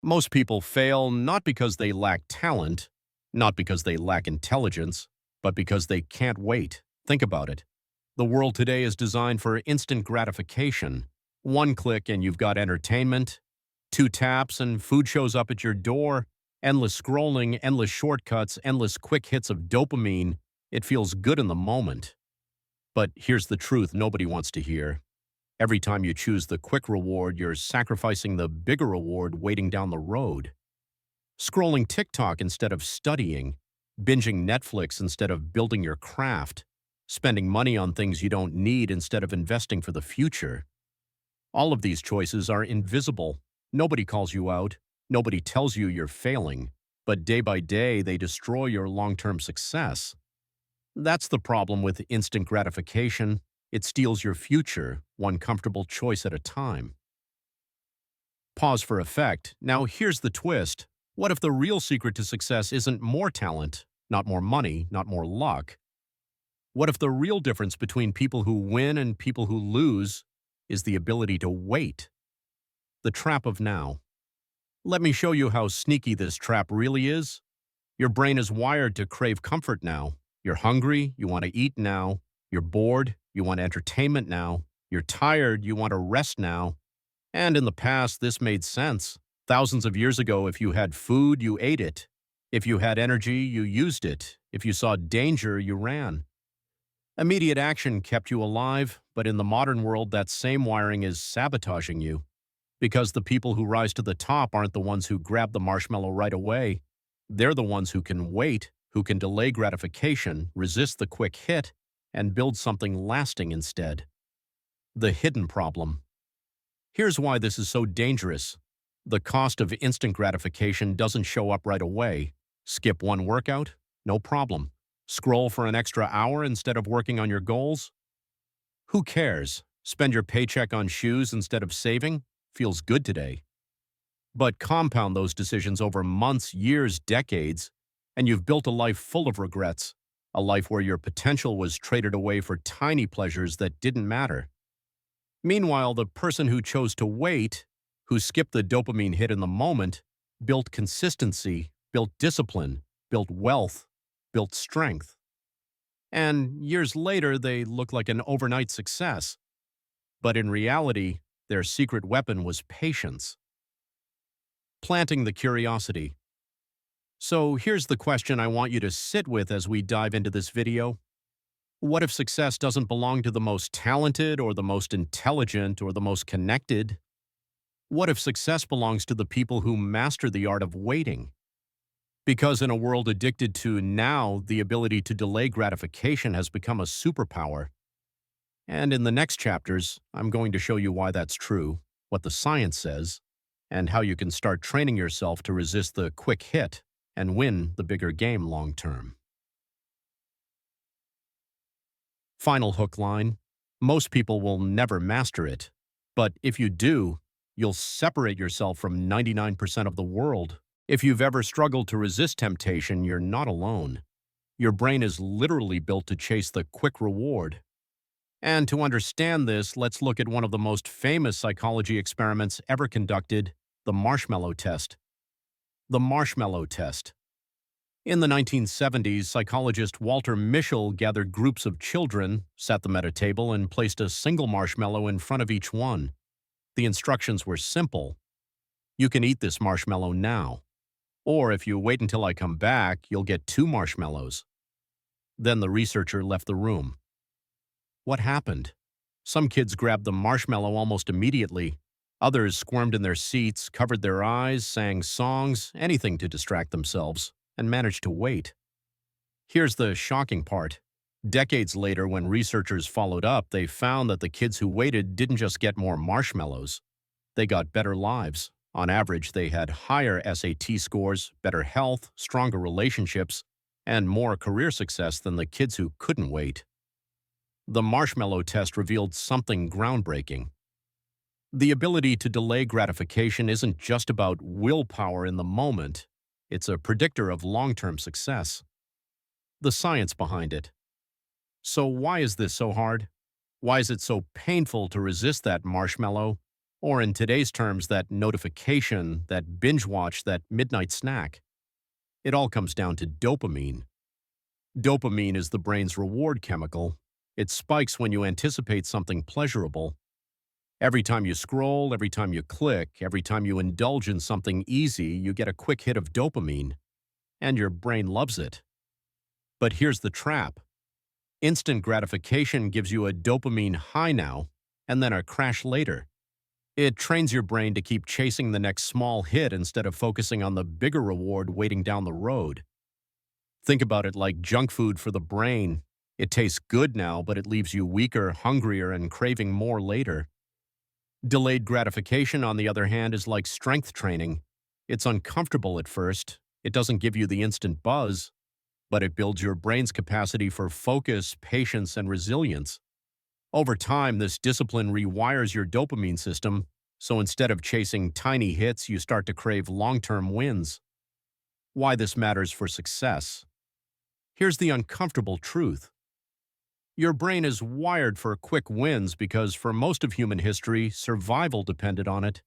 Most people fail not because they lack talent, not because they lack intelligence, but because they can't wait. Think about it. The world today is designed for instant gratification. One click and you've got entertainment, two taps and food shows up at your door, endless scrolling, endless shortcuts, endless quick hits of dopamine. It feels good in the moment. But here's the truth nobody wants to hear. Every time you choose the quick reward, you're sacrificing the bigger reward waiting down the road. Scrolling TikTok instead of studying, binging Netflix instead of building your craft, spending money on things you don't need instead of investing for the future. All of these choices are invisible. Nobody calls you out. Nobody tells you you're failing. But day by day, they destroy your long-term success. That's the problem with instant gratification. It steals your future, one comfortable choice at a time. Pause for effect. Now here's the twist. What if the real secret to success isn't more talent, not more money, not more luck? What if the real difference between people who win and people who lose is the ability to wait? The trap of now. Let me show you how sneaky this trap really is. Your brain is wired to crave comfort now. You're hungry, you want to eat now. You're bored, you want entertainment now. You're tired, you want to rest now. And in the past, this made sense. Thousands of years ago, if you had food, you ate it. If you had energy, you used it. If you saw danger, you ran. Immediate action kept you alive, but in the modern world, that same wiring is sabotaging you. Because the people who rise to the top aren't the ones who grab the marshmallow right away. They're the ones who can wait, who can delay gratification, resist the quick hit, and build something lasting instead. The hidden problem. Here's why this is so dangerous. The cost of instant gratification doesn't show up right away. Skip one workout? No problem. Scroll for an extra hour instead of working on your goals? Who cares? Spend your paycheck on shoes instead of saving? Feels good today. But compound those decisions over months, years, decades, and you've built a life full of regrets, a life where your potential was traded away for tiny pleasures that didn't matter. Meanwhile, the person who chose to wait, who skipped the dopamine hit in the moment, built consistency, built discipline, built wealth, built strength. And years later, they look like an overnight success. But in reality, their secret weapon was patience. Planting the curiosity. So here's the question I want you to sit with as we dive into this video. What if success doesn't belong to the most talented or the most intelligent or the most connected? What if success belongs to the people who master the art of waiting? Because in a world addicted to now, the ability to delay gratification has become a superpower. And in the next chapters, I'm going to show you why that's true, what the science says, and how you can start training yourself to resist the quick hit and win the bigger game long term. Final hook line. Most people will never master it. But if you do, you'll separate yourself from 99% of the world. If you've ever struggled to resist temptation, you're not alone. Your brain is literally built to chase the quick reward. And to understand this, let's look at one of the most famous psychology experiments ever conducted, the marshmallow test. The marshmallow test. In the 1970s, psychologist Walter Mischel gathered groups of children, sat them at a table, and placed a single marshmallow in front of each one. The instructions were simple. You can eat this marshmallow now. Or if you wait until I come back, you'll get 2 marshmallows. Then the researcher left the room. What happened? Some kids grabbed the marshmallow almost immediately. Others squirmed in their seats, covered their eyes, sang songs, anything to distract themselves, and managed to wait. Here's the shocking part. Decades later, when researchers followed up, they found that the kids who waited didn't just get more marshmallows. They got better lives. On average, they had higher SAT scores, better health, stronger relationships, and more career success than the kids who couldn't wait. The marshmallow test revealed something groundbreaking. The ability to delay gratification isn't just about willpower in the moment. It's a predictor of long-term success. The science behind it. So why is this so hard? Why is it so painful to resist that marshmallow? Or in today's terms, that notification, that binge watch, that midnight snack. It all comes down to dopamine. Dopamine is the brain's reward chemical. It spikes when you anticipate something pleasurable. Every time you scroll, every time you click, every time you indulge in something easy, you get a quick hit of dopamine, and your brain loves it. But here's the trap. Instant gratification gives you a dopamine high now, and then a crash later. It trains your brain to keep chasing the next small hit instead of focusing on the bigger reward waiting down the road. Think about it like junk food for the brain. It tastes good now, but it leaves you weaker, hungrier, and craving more later. Delayed gratification, on the other hand, is like strength training. It's uncomfortable at first. It doesn't give you the instant buzz, but it builds your brain's capacity for focus, patience, and resilience. Over time, this discipline rewires your dopamine system, so instead of chasing tiny hits, you start to crave long-term wins. Why this matters for success. Here's the uncomfortable truth. Your brain is wired for quick wins because for most of human history, survival depended on it.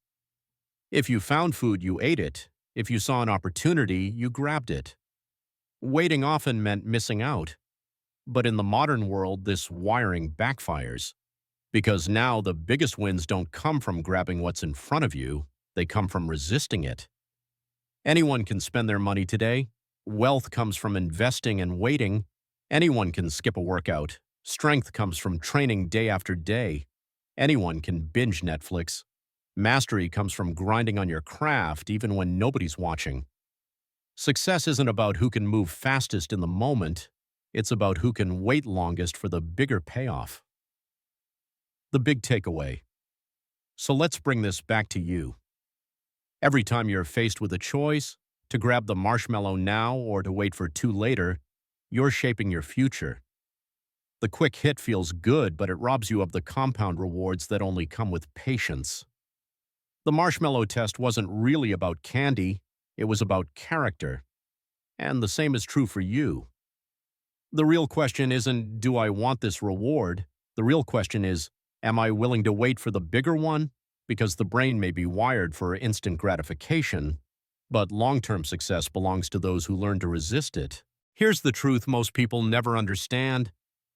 If you found food, you ate it. If you saw an opportunity, you grabbed it. Waiting often meant missing out. But in the modern world, this wiring backfires. Because now the biggest wins don't come from grabbing what's in front of you, they come from resisting it. Anyone can spend their money today. Wealth comes from investing and waiting. Anyone can skip a workout. Strength comes from training day after day. Anyone can binge Netflix. Mastery comes from grinding on your craft even when nobody's watching. Success isn't about who can move fastest in the moment. It's about who can wait longest for the bigger payoff. The big takeaway. So let's bring this back to you. Every time you're faced with a choice, to grab the marshmallow now or to wait for too later, you're shaping your future. The quick hit feels good, but it robs you of the compound rewards that only come with patience. The marshmallow test wasn't really about candy, it was about character. And the same is true for you. The real question isn't, do I want this reward? The real question is, am I willing to wait for the bigger one? Because the brain may be wired for instant gratification, but long-term success belongs to those who learn to resist it. Here's the truth most people never understand.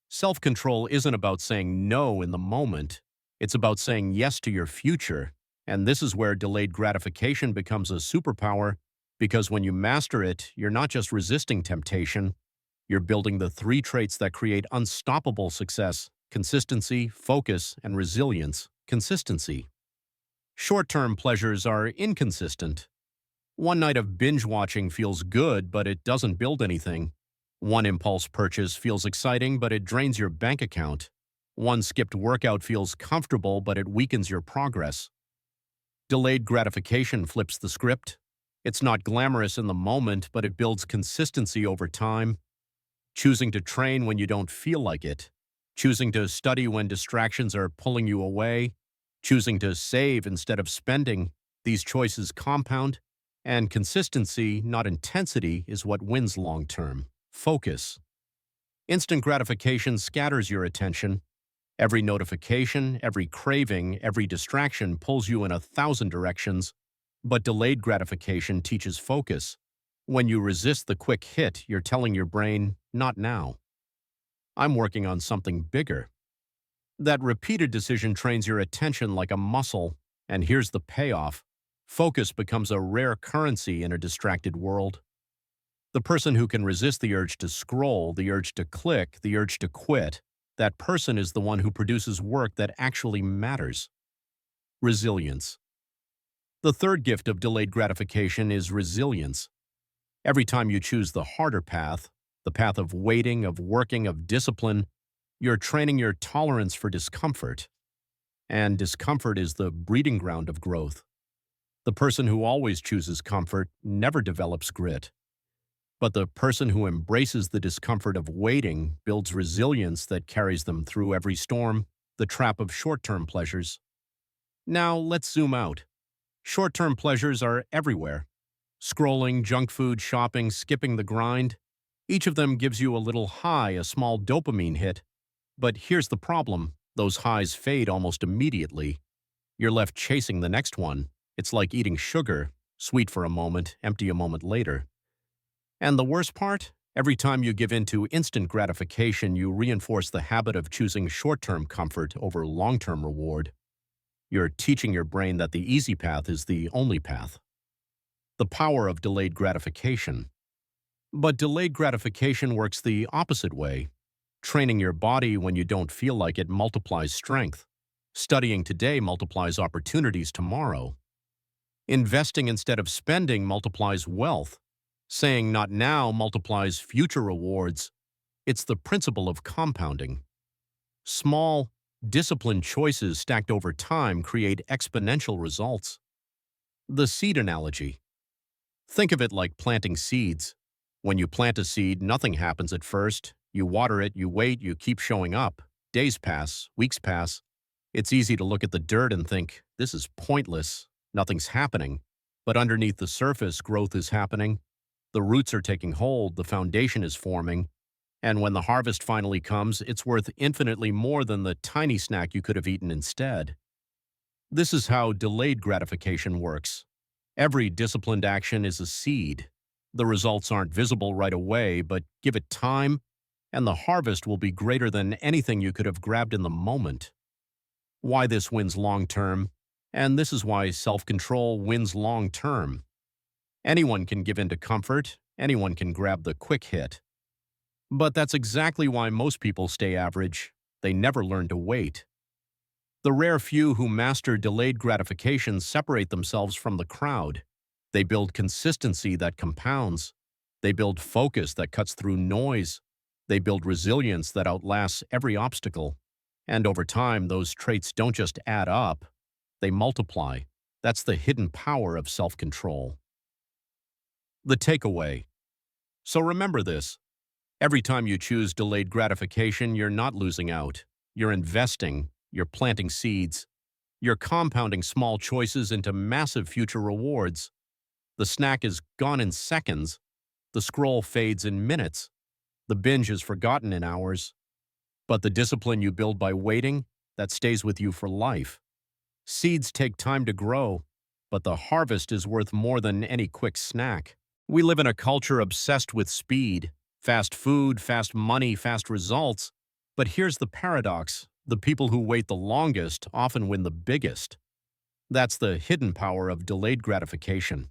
Self-control isn't about saying no in the moment. It's about saying yes to your future. And this is where delayed gratification becomes a superpower, because when you master it, you're not just resisting temptation, you're building the 3 traits that create unstoppable success: consistency, focus, and resilience. Consistency. Short-term pleasures are inconsistent. One night of binge-watching feels good, but it doesn't build anything. One impulse purchase feels exciting, but it drains your bank account. One skipped workout feels comfortable, but it weakens your progress. Delayed gratification flips the script. It's not glamorous in the moment, but it builds consistency over time. Choosing to train when you don't feel like it. Choosing to study when distractions are pulling you away. Choosing to save instead of spending. These choices compound. And consistency, not intensity, is what wins long-term. Focus. Instant gratification scatters your attention. Every notification, every craving, every distraction pulls you in 1,000 directions. But delayed gratification teaches focus. When you resist the quick hit, you're telling your brain, not now. I'm working on something bigger. That repeated decision trains your attention like a muscle, and here's the payoff. Focus becomes a rare currency in a distracted world. The person who can resist the urge to scroll, the urge to click, the urge to quit, that person is the one who produces work that actually matters. Resilience. The third gift of delayed gratification is resilience. Every time you choose the harder path, the path of waiting, of working, of discipline, you're training your tolerance for discomfort. And discomfort is the breeding ground of growth. The person who always chooses comfort never develops grit. But the person who embraces the discomfort of waiting builds resilience that carries them through every storm, the trap of short-term pleasures. Now, let's zoom out. Short-term pleasures are everywhere. Scrolling, junk food, shopping, skipping the grind. Each of them gives you a little high, a small dopamine hit. But here's the problem. Those highs fade almost immediately. You're left chasing the next one. It's like eating sugar, sweet for a moment, empty a moment later. And the worst part? Every time you give in to instant gratification, you reinforce the habit of choosing short-term comfort over long-term reward. You're teaching your brain that the easy path is the only path. The power of delayed gratification. But delayed gratification works the opposite way. Training your body when you don't feel like it multiplies strength. Studying today multiplies opportunities tomorrow. Investing instead of spending multiplies wealth. Saying not now multiplies future rewards. It's the principle of compounding. Small, disciplined choices stacked over time create exponential results. The seed analogy. Think of it like planting seeds. When you plant a seed, nothing happens at first. You water it, you wait, you keep showing up. Days pass, weeks pass. It's easy to look at the dirt and think, this is pointless, nothing's happening. But underneath the surface, growth is happening. The roots are taking hold, the foundation is forming. And when the harvest finally comes, it's worth infinitely more than the tiny snack you could have eaten instead. This is how delayed gratification works. Every disciplined action is a seed. The results aren't visible right away, but give it time, and the harvest will be greater than anything you could have grabbed in the moment. Why this wins long-term, and this is why self-control wins long-term. Anyone can give in to comfort, anyone can grab the quick hit. But that's exactly why most people stay average. They never learn to wait. The rare few who master delayed gratification separate themselves from the crowd. They build consistency that compounds. They build focus that cuts through noise. They build resilience that outlasts every obstacle. And over time, those traits don't just add up, they multiply. That's the hidden power of self-control. The takeaway. So remember this. Every time you choose delayed gratification, you're not losing out. You're investing. You're planting seeds. You're compounding small choices into massive future rewards. The snack is gone in seconds. The scroll fades in minutes. The binge is forgotten in hours. But the discipline you build by waiting, that stays with you for life. Seeds take time to grow, but the harvest is worth more than any quick snack. We live in a culture obsessed with speed, fast food, fast money, fast results. But here's the paradox. The people who wait the longest often win the biggest. That's the hidden power of delayed gratification.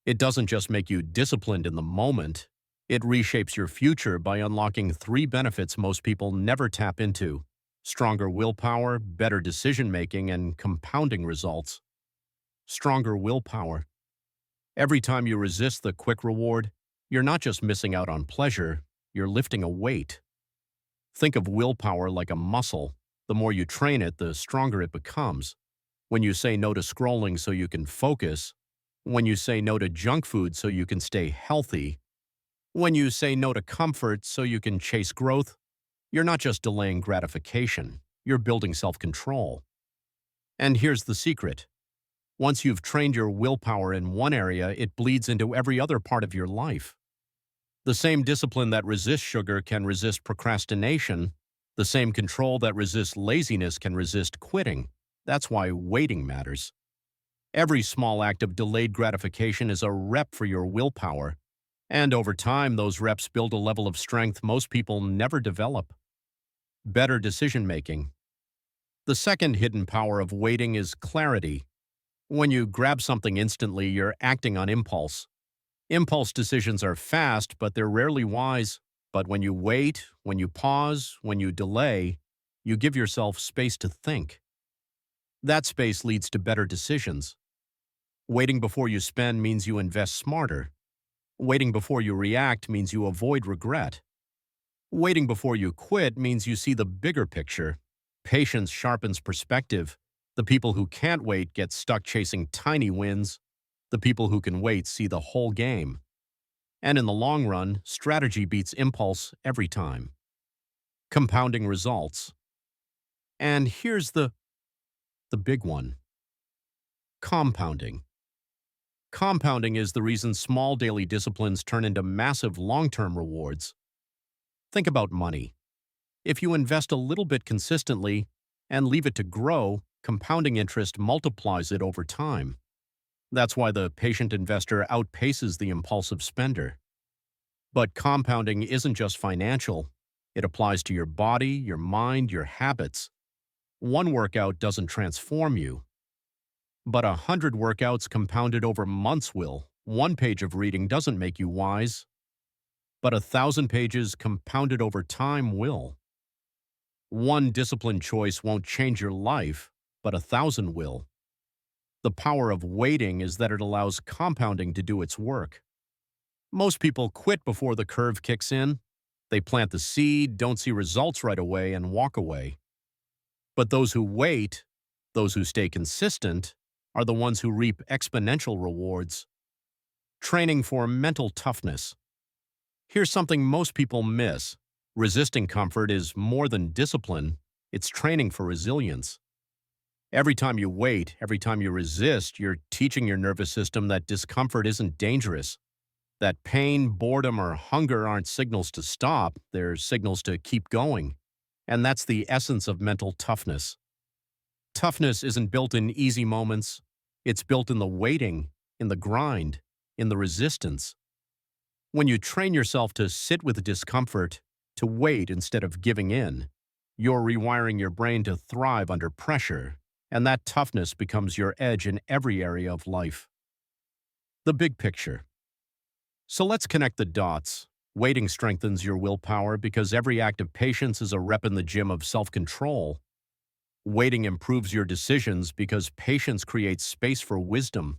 It doesn't just make you disciplined in the moment. It reshapes your future by unlocking 3 benefits most people never tap into: stronger willpower, better decision-making, and compounding results. Stronger willpower. Every time you resist the quick reward, you're not just missing out on pleasure, you're lifting a weight. Think of willpower like a muscle. The more you train it, the stronger it becomes. When you say no to scrolling so you can focus, when you say no to junk food so you can stay healthy, when you say no to comfort so you can chase growth, you're not just delaying gratification, you're building self-control. And here's the secret. Once you've trained your willpower in one area, it bleeds into every other part of your life. The same discipline that resists sugar can resist procrastination. The same control that resists laziness can resist quitting. That's why waiting matters. Every small act of delayed gratification is a rep for your willpower. And over time, those reps build a level of strength most people never develop. Better decision-making. The second hidden power of waiting is clarity. When you grab something instantly, you're acting on impulse. Impulse decisions are fast, but they're rarely wise. But when you wait, when you pause, when you delay, you give yourself space to think. That space leads to better decisions. Waiting before you spend means you invest smarter. Waiting before you react means you avoid regret. Waiting before you quit means you see the bigger picture. Patience sharpens perspective. The people who can't wait get stuck chasing tiny wins. The people who can wait see the whole game. And in the long run, strategy beats impulse every time. Compounding results. And here's the big one. Compounding. Compounding is the reason small daily disciplines turn into massive long-term rewards. Think about money. If you invest a little bit consistently and leave it to grow, compounding interest multiplies it over time. That's why the patient investor outpaces the impulsive spender. But compounding isn't just financial. It applies to your body, your mind, your habits. One workout doesn't transform you, but 100 workouts compounded over months will. One page of reading doesn't make you wise, but 1,000 pages compounded over time will. One disciplined choice won't change your life, but 1,000 will. The power of waiting is that it allows compounding to do its work. Most people quit before the curve kicks in. They plant the seed, don't see results right away, and walk away. But those who wait, those who stay consistent, are the ones who reap exponential rewards. Training for mental toughness. Here's something most people miss. Resisting comfort is more than discipline, it's training for resilience. Every time you wait, every time you resist, you're teaching your nervous system that discomfort isn't dangerous. That pain, boredom, or hunger aren't signals to stop, they're signals to keep going. And that's the essence of mental toughness. Toughness isn't built in easy moments. It's built in the waiting, in the grind, in the resistance. When you train yourself to sit with discomfort, to wait instead of giving in, you're rewiring your brain to thrive under pressure, and that toughness becomes your edge in every area of life. The big picture. So let's connect the dots. Waiting strengthens your willpower because every act of patience is a rep in the gym of self-control. Waiting improves your decisions because patience creates space for wisdom.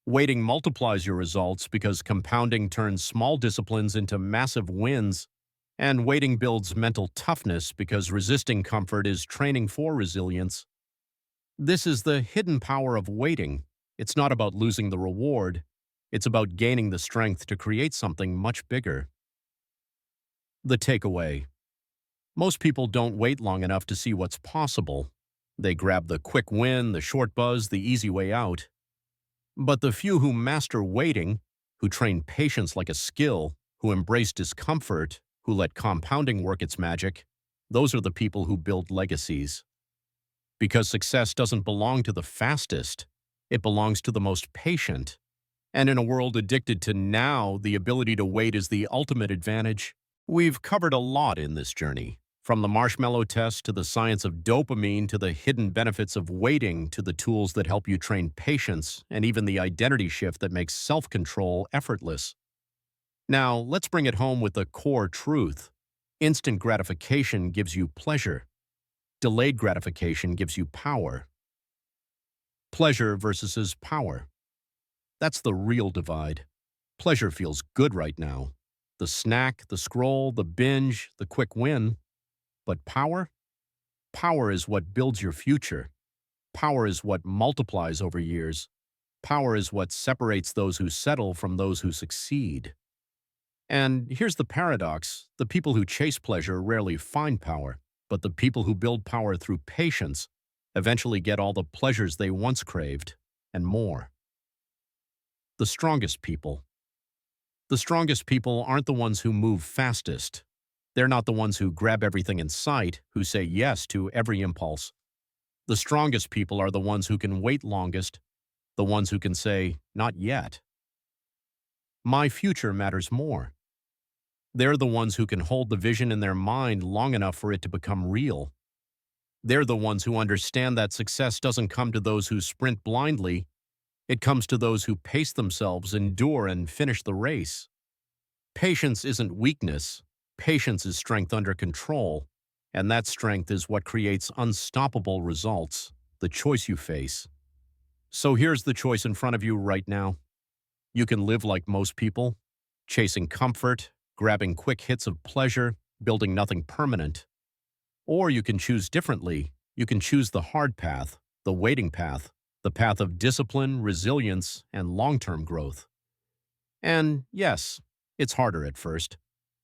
Waiting multiplies your results because compounding turns small disciplines into massive wins. And waiting builds mental toughness because resisting comfort is training for resilience. This is the hidden power of waiting. It's not about losing the reward. It's about gaining the strength to create something much bigger. The takeaway. Most people don't wait long enough to see what's possible. They grab the quick win, the short buzz, the easy way out. But the few who master waiting, who train patience like a skill, who embrace discomfort, who let compounding work its magic, those are the people who build legacies. Because success doesn't belong to the fastest, it belongs to the most patient. And in a world addicted to now, the ability to wait is the ultimate advantage. We've covered a lot in this journey, from the marshmallow test to the science of dopamine to the hidden benefits of waiting to the tools that help you train patience and even the identity shift that makes self-control effortless. Now, let's bring it home with the core truth. Instant gratification gives you pleasure. Delayed gratification gives you power. Pleasure versus power. That's the real divide. Pleasure feels good right now. The snack, the scroll, the binge, the quick win. But power? Power is what builds your future. Power is what multiplies over years. Power is what separates those who settle from those who succeed. And here's the paradox. The people who chase pleasure rarely find power, but the people who build power through patience eventually get all the pleasures they once craved, and more. The strongest people. The strongest people aren't the ones who move fastest. They're not the ones who grab everything in sight, who say yes to every impulse. The strongest people are the ones who can wait longest, the ones who can say, not yet. My future matters more. They're the ones who can hold the vision in their mind long enough for it to become real. They're the ones who understand that success doesn't come to those who sprint blindly. It comes to those who pace themselves, endure, and finish the race. Patience isn't weakness. Patience is strength under control. And that strength is what creates unstoppable results, the choice you face. So here's the choice in front of you right now. You can live like most people, chasing comfort, grabbing quick hits of pleasure, building nothing permanent. Or you can choose differently. You can choose the hard path, the waiting path, the path of discipline, resilience, and long-term growth. And yes, it's harder at first.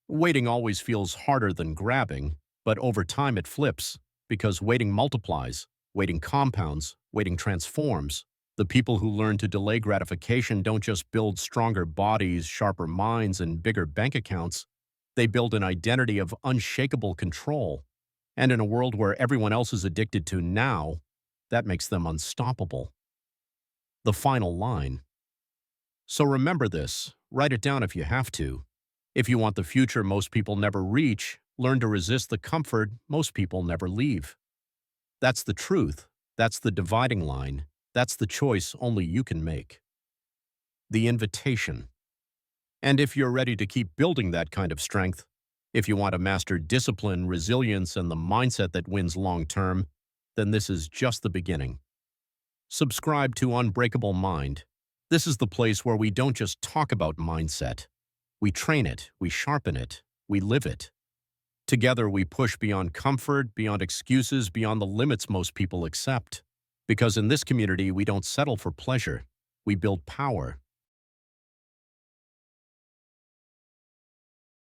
Waiting always feels harder than grabbing, but over time it flips, because waiting multiplies, waiting compounds, waiting transforms. The people who learn to delay gratification don't just build stronger bodies, sharper minds, and bigger bank accounts. They build an identity of unshakable control. And in a world where everyone else is addicted to now, That makes them unstoppable. The final line. So remember this, write it down if you have to. If you want the future most people never reach, learn to resist the comfort most people never leave. That's the truth. That's the dividing line. That's the choice only you can make. The invitation. And if you're ready to keep building that kind of strength, if you want to master discipline, resilience, and the mindset that wins long term, then this is just the beginning. Subscribe to Unbreakable Mind. This is the place where we don't just talk about mindset. We train it, we sharpen it, we live it. Together we push beyond comfort, beyond excuses, beyond the limits most people accept. Because in this community we don't settle for pleasure. We build power.